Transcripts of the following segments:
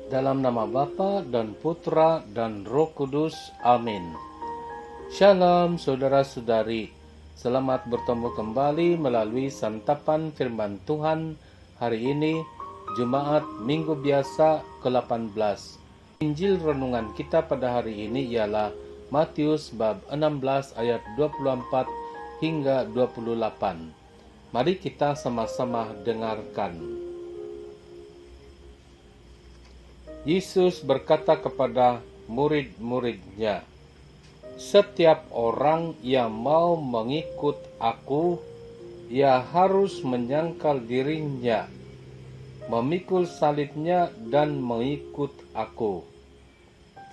Dalam nama Bapa dan Putra dan Roh Kudus. Amin. Shalom saudara-saudari. Selamat bertemu kembali melalui santapan firman Tuhan hari ini, Jumat Minggu Biasa ke-18. Injil renungan kita pada hari ini ialah Matius bab 16 ayat 24 hingga 28. Mari kita sama-sama dengarkan. Yesus berkata kepada murid-muridnya, "Setiap orang yang mau mengikut aku, ia harus menyangkal dirinya, memikul salibnya dan mengikut aku.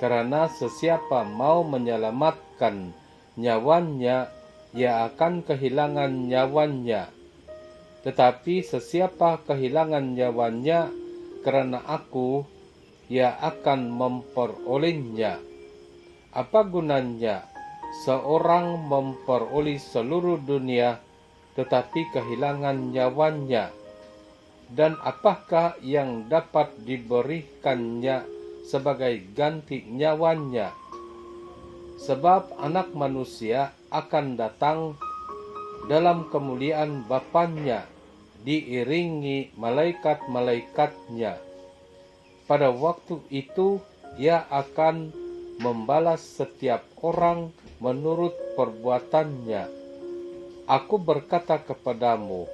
Karena sesiapa mau menyelamatkan nyawanya, ia akan kehilangan nyawanya. Tetapi sesiapa kehilangan nyawanya karena aku, ia akan memperolehnya. Apa gunanya seorang memperoleh seluruh dunia tetapi kehilangan nyawanya? Dan apakah yang dapat diberikannya sebagai ganti nyawanya? Sebab Anak Manusia akan datang dalam kemuliaan Bapanya, diiringi malaikat-malaikatnya. Pada waktu itu ia akan membalas setiap orang menurut perbuatannya. Aku berkata kepadamu,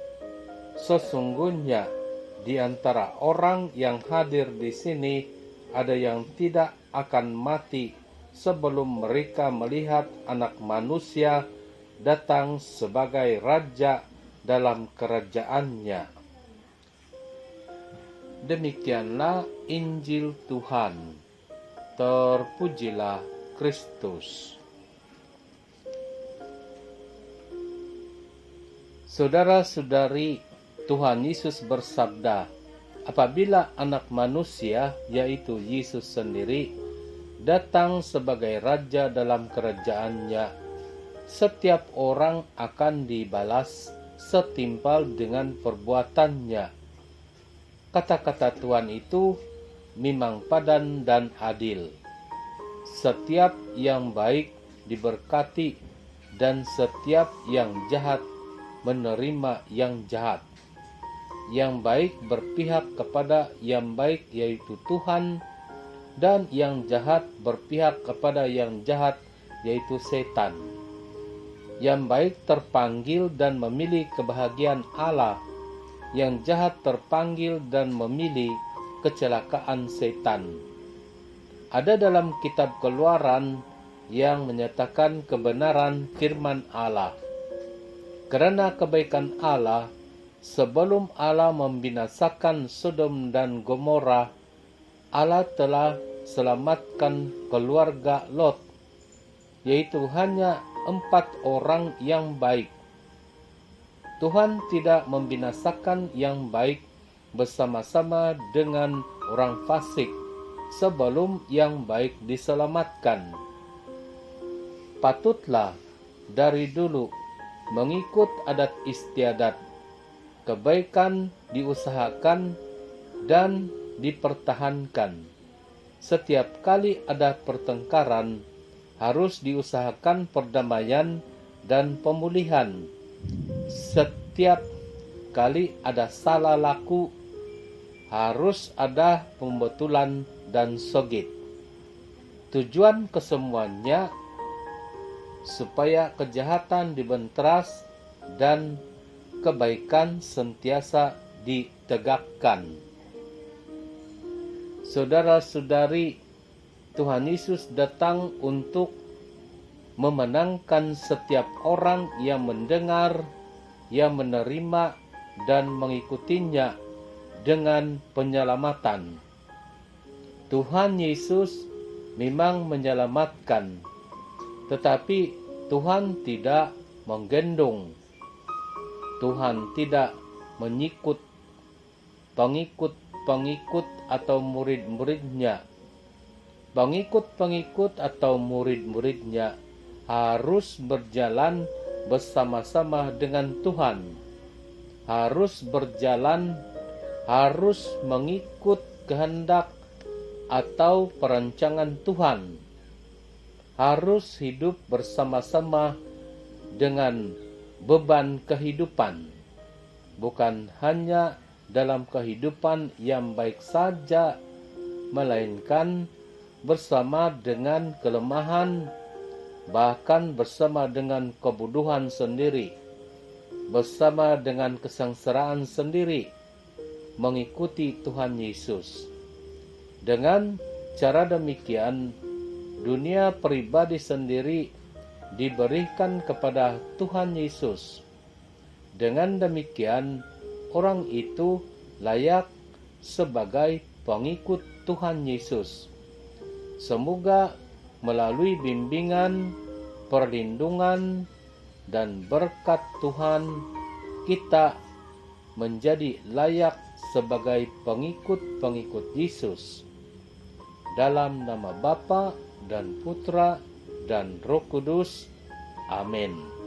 sesungguhnya di antara orang yang hadir di sini ada yang tidak akan mati sebelum mereka melihat Anak Manusia datang sebagai Raja dalam kerajaannya." Demikianlah Injil Tuhan. Terpujilah Kristus. Saudara-saudari, Tuhan Yesus bersabda, apabila Anak Manusia, yaitu Yesus sendiri, datang sebagai Raja dalam kerajaannya, setiap orang akan dibalas setimpal dengan perbuatannya. Kata-kata Tuhan itu memang padan dan adil. Setiap yang baik diberkati dan setiap yang jahat menerima yang jahat. Yang baik berpihak kepada yang baik, yaitu Tuhan, dan yang jahat berpihak kepada yang jahat, yaitu setan. Yang baik terpanggil dan memilih kebahagiaan Allah, yang jahat terpanggil dan memilih kecelakaan setan. Ada dalam kitab Keluaran yang menyatakan kebenaran firman Allah. Karena kebaikan Allah, sebelum Allah membinasakan Sodom dan Gomora, Allah telah selamatkan keluarga Lot, yaitu hanya 4 orang yang baik. Tuhan tidak membinasakan yang baik bersama-sama dengan orang fasik sebelum yang baik diselamatkan. Patutlah dari dulu mengikut adat istiadat. Kebaikan diusahakan dan dipertahankan. Setiap kali ada pertengkaran, harus diusahakan perdamaian dan pemulihan. Setiap kali ada salah laku, harus ada pembetulan dan sogit. Tujuan kesemuanya supaya kejahatan dibenteras dan kebaikan sentiasa ditegakkan. Saudara-saudari, Tuhan Yesus datang untuk memenangkan setiap orang yang mendengar, yang menerima dan mengikutinya dengan penyelamatan. Tuhan Yesus memang menyelamatkan, tetapi Tuhan tidak menggendong. Tuhan tidak menyikut pengikut-pengikut atau murid-muridnya. Pengikut-pengikut atau murid-muridnya harus berjalan bersama-sama dengan Tuhan, harus berjalan, harus mengikut kehendak atau perancangan Tuhan harus hidup bersama-sama dengan beban kehidupan, bukan hanya dalam kehidupan yang baik saja, melainkan bersama dengan kelemahan, bahkan bersama dengan kebodohan sendiri, bersama dengan kesengsaraan sendiri, mengikuti Tuhan Yesus. Dengan cara demikian, dunia pribadi sendiri diberikan kepada Tuhan Yesus. Dengan demikian, orang itu layak sebagai pengikut Tuhan Yesus. Semoga melalui bimbingan, perlindungan, dan berkat Tuhan, kita menjadi layak sebagai pengikut-pengikut Yesus. Dalam nama Bapa dan Putra dan Roh Kudus. Amin.